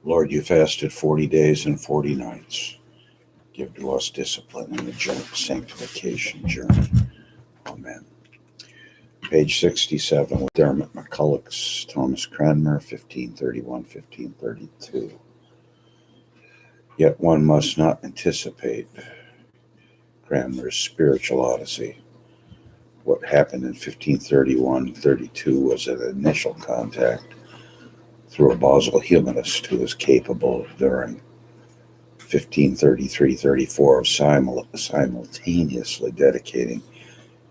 Lord, you fasted 40 days and 40 nights. Give to us discipline in the sanctification journey. Amen. Page 67 with Dermot MacCulloch's Thomas Cranmer, 1531-1532. Yet one must not anticipate Cranmer's spiritual odyssey. What happened in 1531-32 was an initial contact through a Basel humanist who was capable during 1533-34 of simultaneously dedicating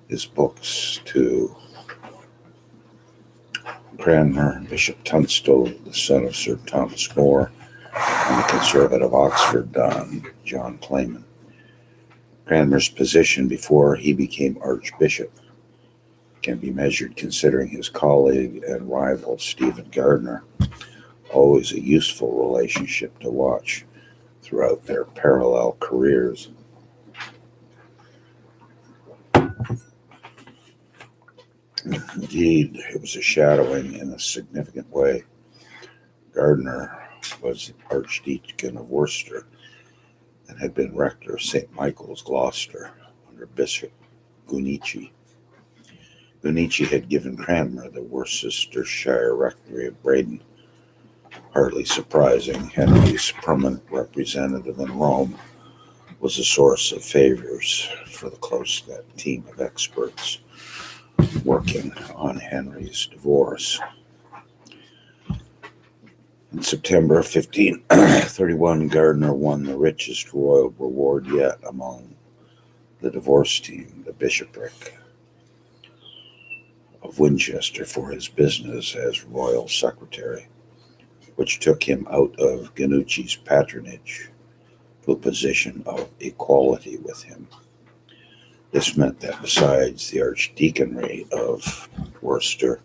his books to Cranmer, Bishop Tunstall, the son of Sir Thomas More, and the conservative Oxford Don John Clayman. Cranmer's position before he became Archbishop can be measured considering his colleague and rival Stephen Gardiner, always a useful relationship to watch throughout their parallel careers. Indeed, it was a shadowing in a significant way. Gardiner was Archdeacon of Worcester and had been rector of St. Michael's, Gloucester, under Bishop Gunici. Gunici had given Cranmer the Worcestershire rectory of Braden. Hardly surprising, Henry's permanent representative in Rome was a source of favors for the close-knit team of experts working on Henry's divorce. In September 1531, Gardiner won the richest royal reward yet among the divorce team, the bishopric of Winchester, for his business as royal secretary, which took him out of Ganucci's patronage to a position of equality with him. This meant that besides the archdeaconry of Worcester,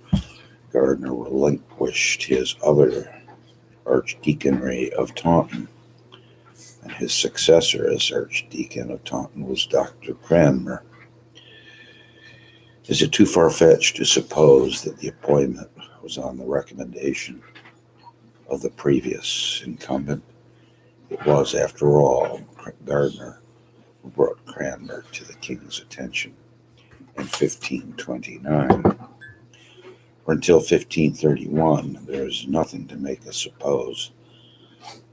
Gardiner relinquished his other archdeaconry of Taunton, and his successor as Archdeacon of Taunton was Dr. Cranmer. Is it too far-fetched to suppose that the appointment was on the recommendation of the previous incumbent? It was, after all, Gardiner who brought Cranmer to the king's attention in 1529. For until 1531, there is nothing to make us suppose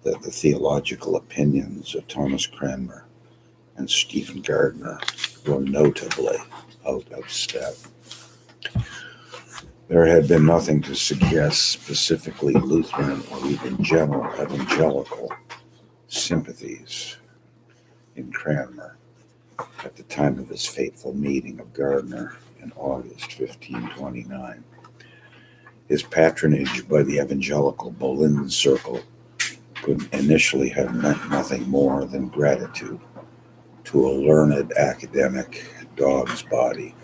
that the theological opinions of Thomas Cranmer and Stephen Gardiner were notably out of step. There had been nothing to suggest specifically Lutheran or even general evangelical sympathies in Cranmer at the time of his fateful meeting of Gardiner in August 1529. His patronage by the evangelical Boleyn circle could initially have meant nothing more than gratitude to a learned academic dog's body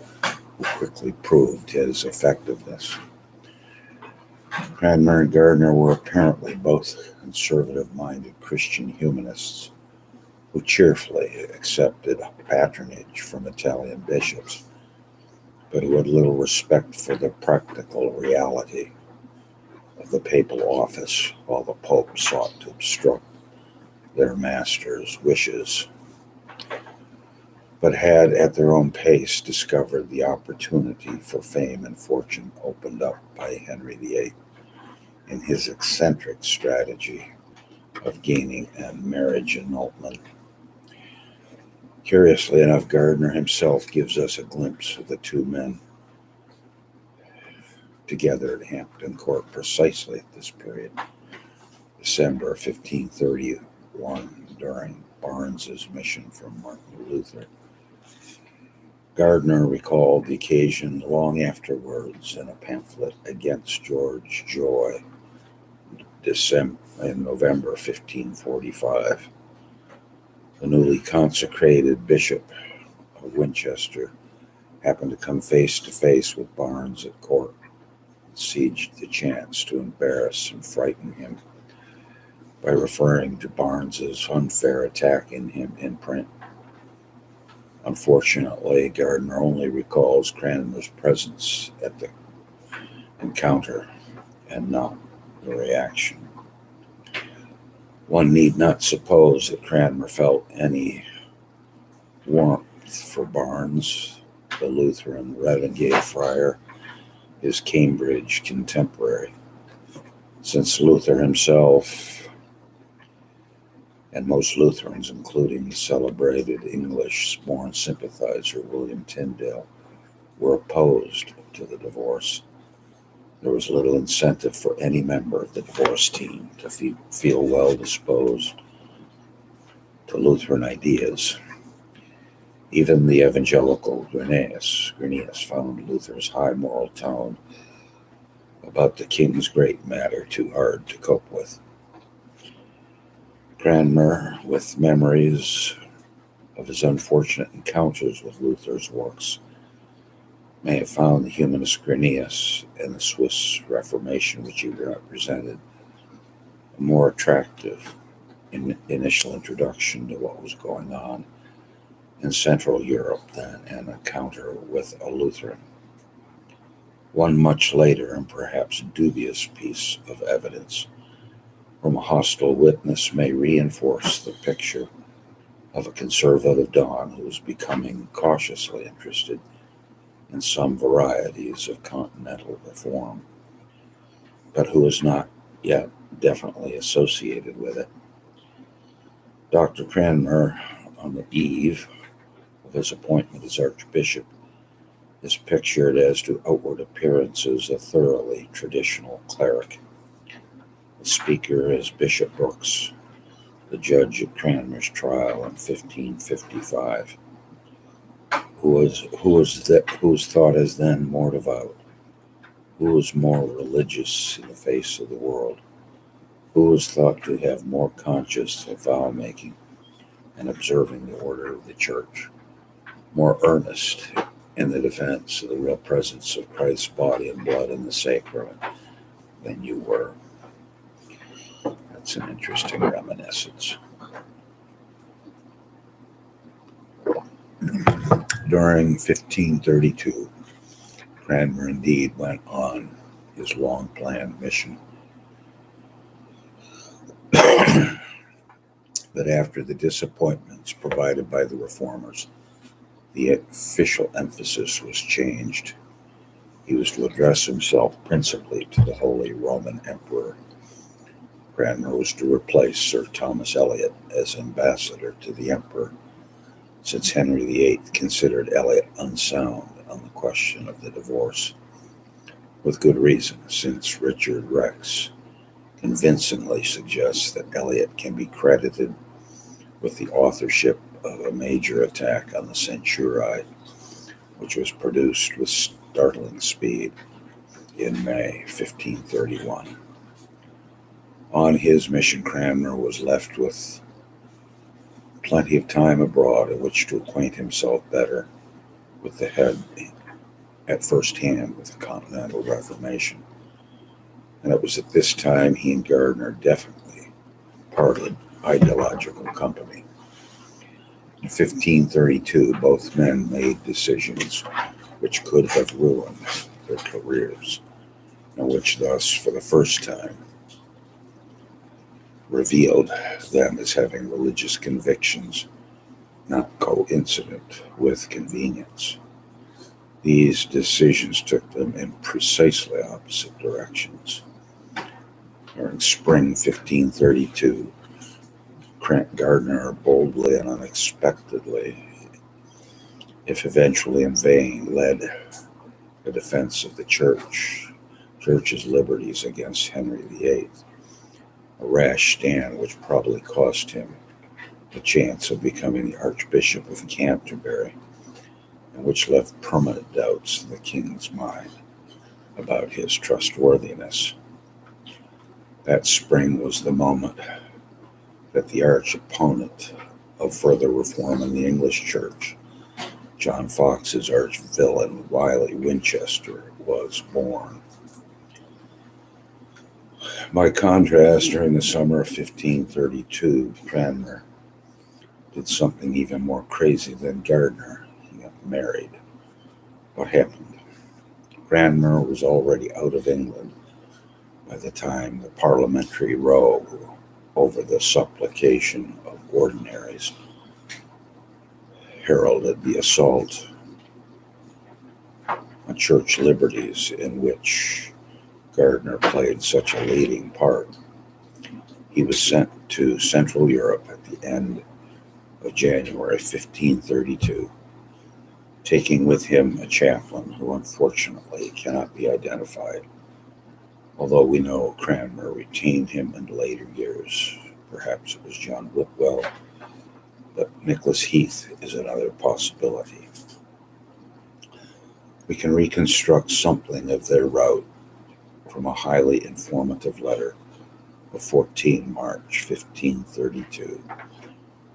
who quickly proved his effectiveness. Cranmer and Gardiner were apparently both conservative-minded Christian humanists who cheerfully accepted patronage from Italian bishops, but who had little respect for the practical reality of the papal office while the Pope sought to obstruct their master's wishes, but had at their own pace discovered the opportunity for fame and fortune opened up by Henry VIII in his eccentric strategy of gaining a marriage annulment. Curiously enough, Gardiner himself gives us a glimpse of the two men together at Hampton Court precisely at this period, December 1531, during Barnes's mission from Martin Luther. Gardiner recalled the occasion long afterwards in a pamphlet against George Joy in November 1545. The newly consecrated Bishop of Winchester happened to come face to face with Barnes at court and seized the chance to embarrass and frighten him by referring to Barnes's unfair attack in him in print. Unfortunately, Gardiner only recalls Cranmer's presence at the encounter and not the reaction. One need not suppose that Cranmer felt any warmth for Barnes, the Lutheran renegade friar, his Cambridge contemporary, since Luther himself and most Lutherans, including the celebrated English-born sympathizer William Tyndale, were opposed to the divorce. There was little incentive for any member of the divorce team to feel well disposed to Lutheran ideas. Even the evangelical Gregorius found Luther's high moral tone about the king's great matter too hard to cope with. Cranmer, with memories of his unfortunate encounters with Luther's works, may have found the humanist Gregorius and the Swiss Reformation, which he represented, a more attractive initial introduction to what was going on in Central Europe than an encounter with a Lutheran. One much later and perhaps dubious piece of evidence from a hostile witness may reinforce the picture of a conservative don who was becoming cautiously interested in some varieties of continental reform, but who is not yet definitely associated with it. Dr. Cranmer, on the eve of his appointment as Archbishop, is pictured as to outward appearances a thoroughly traditional cleric. The speaker is Bishop Brooks, the judge at Cranmer's trial in 1555, whose thought is then more devout, who was more religious in the face of the world, who was thought to have more conscience of vow-making and observing the order of the church, more earnest in the defense of the real presence of Christ's body and blood in the sacrament than you were. That's an interesting reminiscence. During 1532, Cranmer indeed went on his long-planned mission. But after the disappointments provided by the reformers, the official emphasis was changed. He was to address himself principally to the Holy Roman Emperor. Cranmer was to replace Sir Thomas Eliot as ambassador to the emperor, since Henry VIII considered Eliot unsound on the question of the divorce. With good reason, since Richard Rex convincingly suggests that Eliot can be credited with the authorship of a major attack on the Centurii, which was produced with startling speed in May 1531. On his mission, Cranmer was left with plenty of time abroad in which to acquaint himself better with the head at first hand with the Continental Reformation. And it was at this time he and Gardiner definitely parted ideological company. In 1532, both men made decisions which could have ruined their careers, and which thus, for the first time, revealed them as having religious convictions not coincident with convenience. These decisions took them in precisely opposite directions. During spring 1532, Gardiner boldly and unexpectedly, if eventually in vain, led the defense of the church's liberties against Henry VIII, a rash stand which probably cost him the chance of becoming the Archbishop of Canterbury, and which left permanent doubts in the king's mind about his trustworthiness. That spring was the moment that the arch-opponent of further reform in the English church, John Fox's arch-villain Wiley Winchester, was born. By contrast, during the summer of 1532, Cranmer did something even more crazy than Gardiner. He got married. What happened? Cranmer was already out of England by the time the parliamentary row over the Supplication of Ordinaries heralded the assault on church liberties, in which Gardiner played such a leading part. He was sent to Central Europe at the end of January 1532, taking with him a chaplain who unfortunately cannot be identified, although we know Cranmer retained him in later years. Perhaps it was John Whitwell, but Nicholas Heath is another possibility. We can reconstruct something of their route from a highly informative letter of 14 March 1532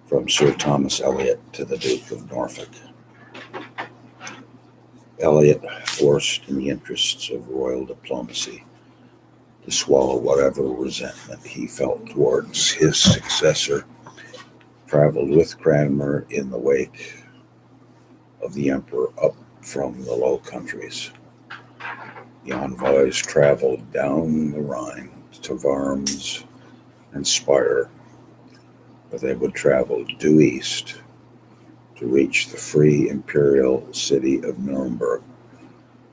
from Sir Thomas Eliot to the Duke of Norfolk. Eliot, forced in the interests of royal diplomacy to swallow whatever resentment he felt towards his successor, traveled with Cranmer in the wake of the emperor up from the Low Countries. The envoys traveled down the Rhine to Worms and Speyer, but they would travel due east to reach the free imperial city of Nuremberg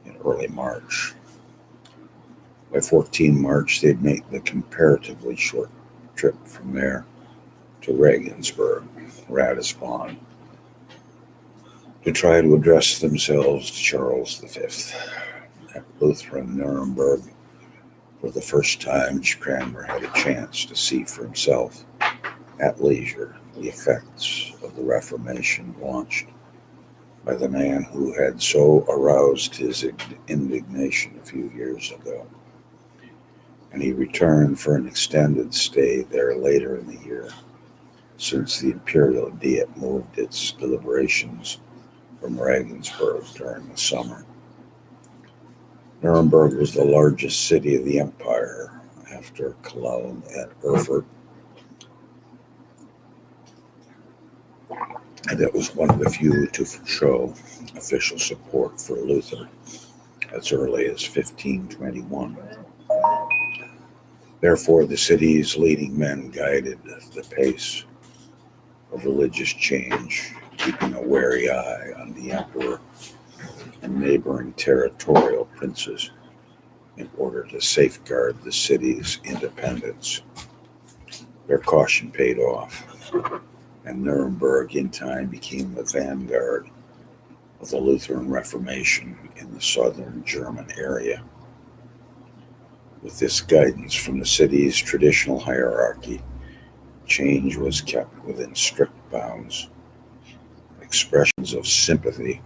in early March. By 14 March, they'd make the comparatively short trip from there to Regensburg, Ratisbon, to try to address themselves to Charles V. At Lutheran Nuremberg, for the first time, Cranmer had a chance to see for himself, at leisure, the effects of the Reformation launched by the man who had so aroused his indignation a few years ago. And he returned for an extended stay there later in the year, since the Imperial Diet moved its deliberations from Regensburg during the summer. Nuremberg was the largest city of the empire after Cologne and Erfurt, and it was one of the few to show official support for Luther as early as 1521. Therefore, the city's leading men guided the pace of religious change, keeping a wary eye on the emperor and neighboring territorial princes in order to safeguard the city's independence. Their caution paid off, and Nuremberg in time became the vanguard of the Lutheran Reformation in the southern German area. With this guidance from the city's traditional hierarchy, change was kept within strict bounds. Expressions of sympathy,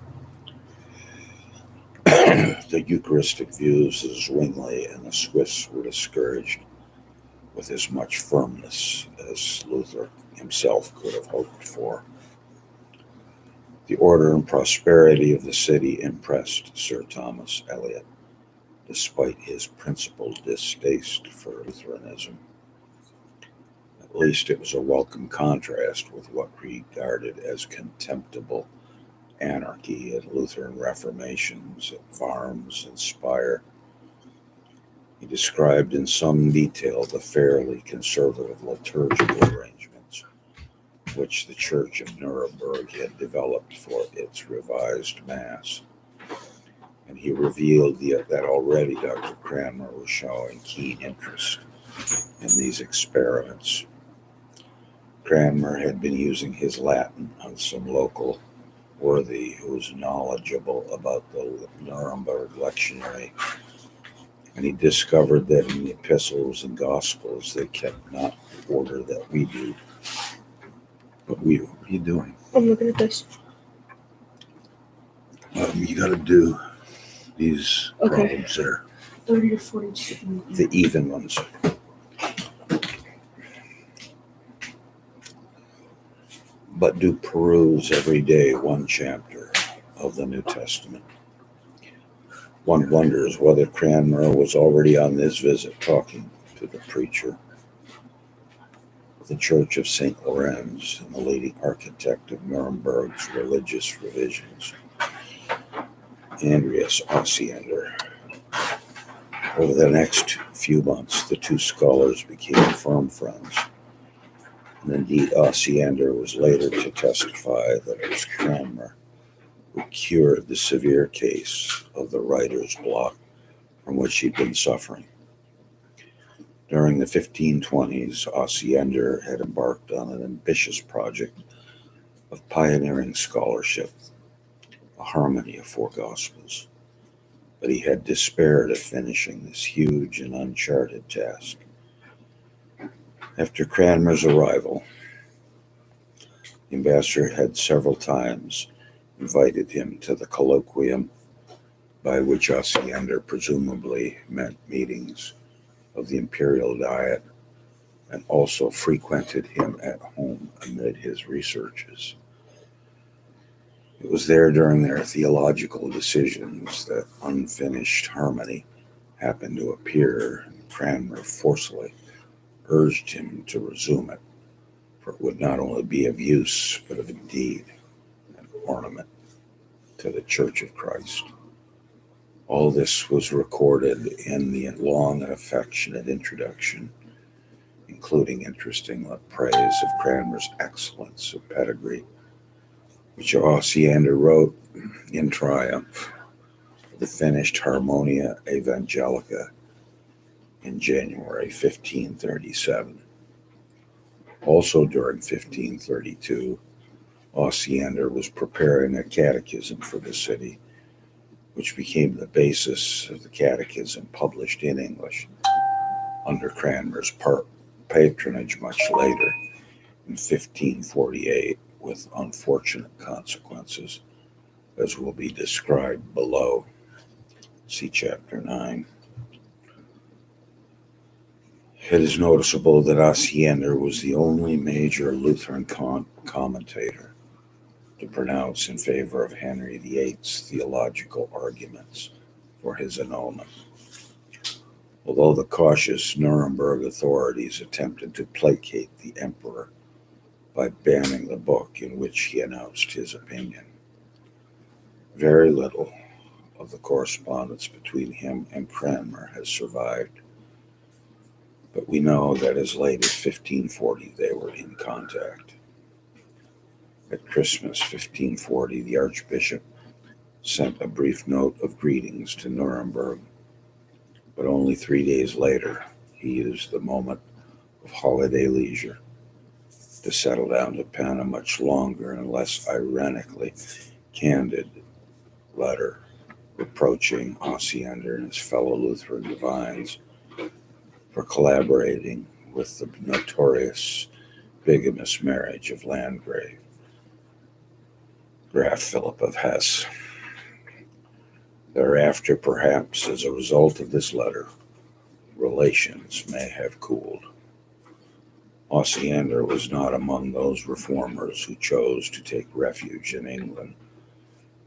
the Eucharistic views of Zwingli and the Swiss were discouraged with as much firmness as Luther himself could have hoped for. The order and prosperity of the city impressed Sir Thomas Eliot, despite his principled distaste for Lutheranism. At least it was a welcome contrast with what he regarded as contemptible anarchy at Lutheran reformations at Worms and Speyer. He described in some detail the fairly conservative liturgical arrangements which the Church of Nuremberg had developed for its revised Mass. And he revealed that already Dr. Cranmer was showing keen interest in these experiments. Cranmer had been using his Latin on some local worthy who was knowledgeable about the Nuremberg lectionary, and he discovered that in the epistles and gospels they kept not the order that we do. But what are you doing? I'm looking at this. You got to do these problems there. 30 to 42. The even ones. But do peruse every day one chapter of the New Testament. One wonders whether Cranmer was already on this visit talking to the preacher of the Church of St. Lorenz and the leading architect of Nuremberg's religious revisions, Andreas Osiander. Over the next few months, the two scholars became firm friends, And indeed, Osiander was later to testify that it was Cranmer who cured the severe case of the writer's block from which he'd been suffering. During the 1520s, Osiander had embarked on an ambitious project of pioneering scholarship, a harmony of four Gospels, but he had despaired of finishing this huge and uncharted task. After Cranmer's arrival, the ambassador had several times invited him to the colloquium, by which Osiander presumably meant meetings of the imperial diet, and also frequented him at home amid his researches. It was there during their theological decisions that unfinished harmony happened to appear, and Cranmer forcefully urged him to resume it, for it would not only be of use, but of indeed an ornament to the Church of Christ. All this was recorded in the long and affectionate introduction, including interesting praise of Cranmer's excellence of pedigree, which Osiander wrote in triumph for the finished Harmonia Evangelica in January 1537. Also during 1532, Osiander was preparing a catechism for the city, which became the basis of the catechism published in English under Cranmer's patronage much later in 1548, with unfortunate consequences, as will be described below. See Chapter 9. It is noticeable that Osiander was the only major Lutheran commentator to pronounce in favor of Henry VIII's theological arguments for his annulment. Although the cautious Nuremberg authorities attempted to placate the emperor by banning the book in which he announced his opinion, very little of the correspondence between him and Cranmer has survived, but we know that as late as 1540 they were in contact. At Christmas 1540, the archbishop sent a brief note of greetings to Nuremberg, but only 3 days later he used the moment of holiday leisure to settle down to pen a much longer and less ironically candid letter reproaching Osiander and his fellow Lutheran divines for collaborating with the notorious bigamous marriage of Landgraf Philip of Hesse. Thereafter, perhaps as a result of this letter, relations may have cooled. Osiander was not among those reformers who chose to take refuge in England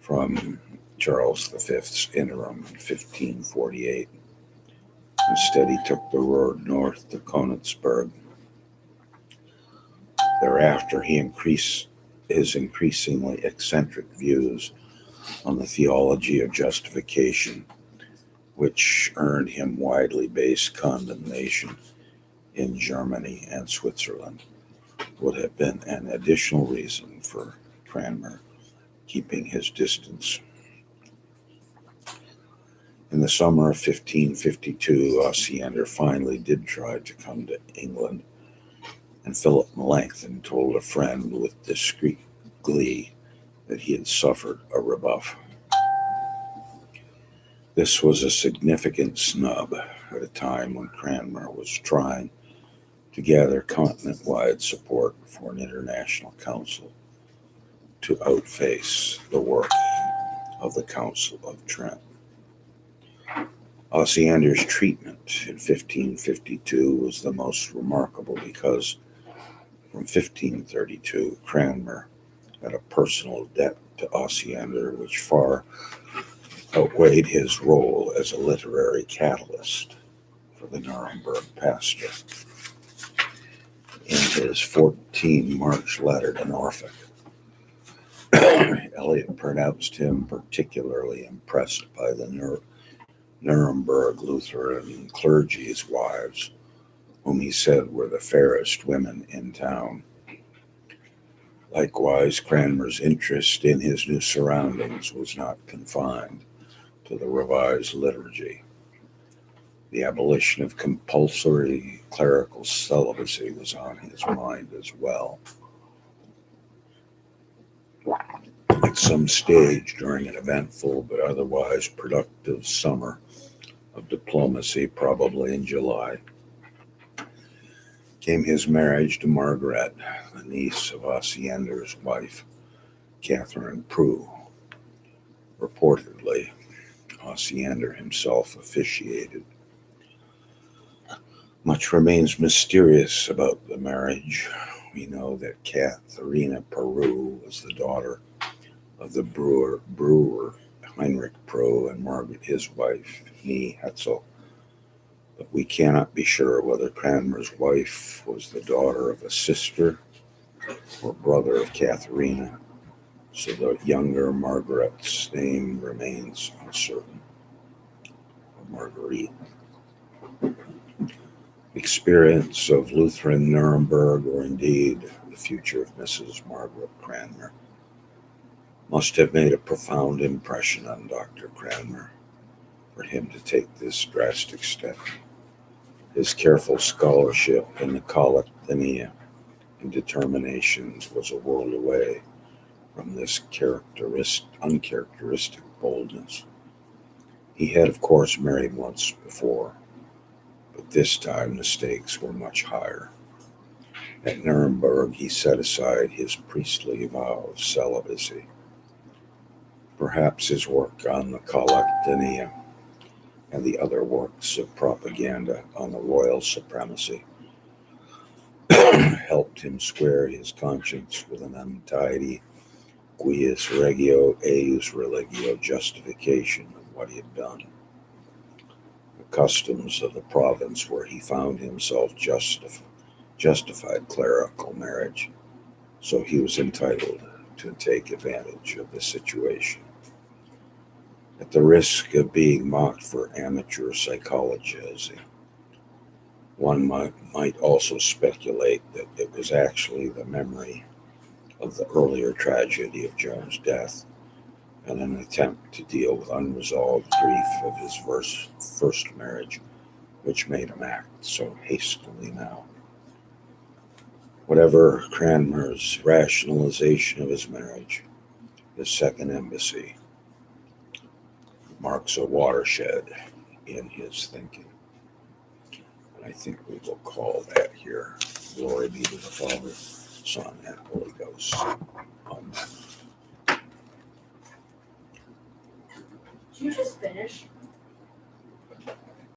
from Charles V's interim in 1548. Instead, he took the road north to Königsberg. Thereafter, he increased his increasingly eccentric views on the theology of justification, which earned him widely based condemnation in Germany and Switzerland, would have been an additional reason for Cranmer keeping his distance. In the summer of 1552, Osiander finally did try to come to England, and Philip Melanchthon told a friend with discreet glee that he had suffered a rebuff. This was a significant snub at a time when Cranmer was trying to gather continent-wide support for an international council to outface the work of the Council of Trent. Osiander's treatment in 1552 was the most remarkable because from 1532, Cranmer had a personal debt to Osiander which far outweighed his role as a literary catalyst for the Nuremberg pastor. In his 14-March letter to Norfolk, Eliot pronounced him particularly impressed by the Nuremberg Lutheran clergy's wives, whom he said were the fairest women in town, Likewise, Cranmer's interest in his new surroundings was not confined to the revised liturgy. The abolition of compulsory clerical celibacy was on his mind as well. At some stage during an eventful but otherwise productive summer of diplomacy, probably in July, came his marriage to Margarete, the niece of Osiander's wife, Catherine Prue. Reportedly, Osiander himself officiated. Much remains mysterious about the marriage. We know that Catharina Prue was the daughter of the brewer Heinrich Prue and Margaret, his wife, née Hetzel. But we cannot be sure whether Cranmer's wife was the daughter of a sister or brother of Catharina, so the younger Margaret's name remains uncertain. Margarete. Experience of Lutheran Nuremberg, or indeed the future of Mrs. Margaret Cranmer, must have made a profound impression on Dr. Cranmer for him to take this drastic step. His careful scholarship in the MacCulloch and determinations was a world away from this uncharacteristic boldness. He had, of course, married once before, but this time the stakes were much higher. At Nuremberg, he set aside his priestly vow of celibacy. Perhaps his work on the MacCulloch and the other works of propaganda on the royal supremacy helped him square his conscience with an untidy cuius regio eius religio justification of what he had done. The customs of the province where he found himself justified clerical marriage, so he was entitled to take advantage of the situation. At the risk of being mocked for amateur psychology, one might also speculate that it was actually the memory of the earlier tragedy of Joan's death and an attempt to deal with unresolved grief of his first marriage, which made him act so hastily now. Whatever Cranmer's rationalization of his marriage, his second embassy marks a watershed in his thinking. And I think we will call that here. Glory be to the Father, Son, and Holy Ghost. Amen. Did you just finish?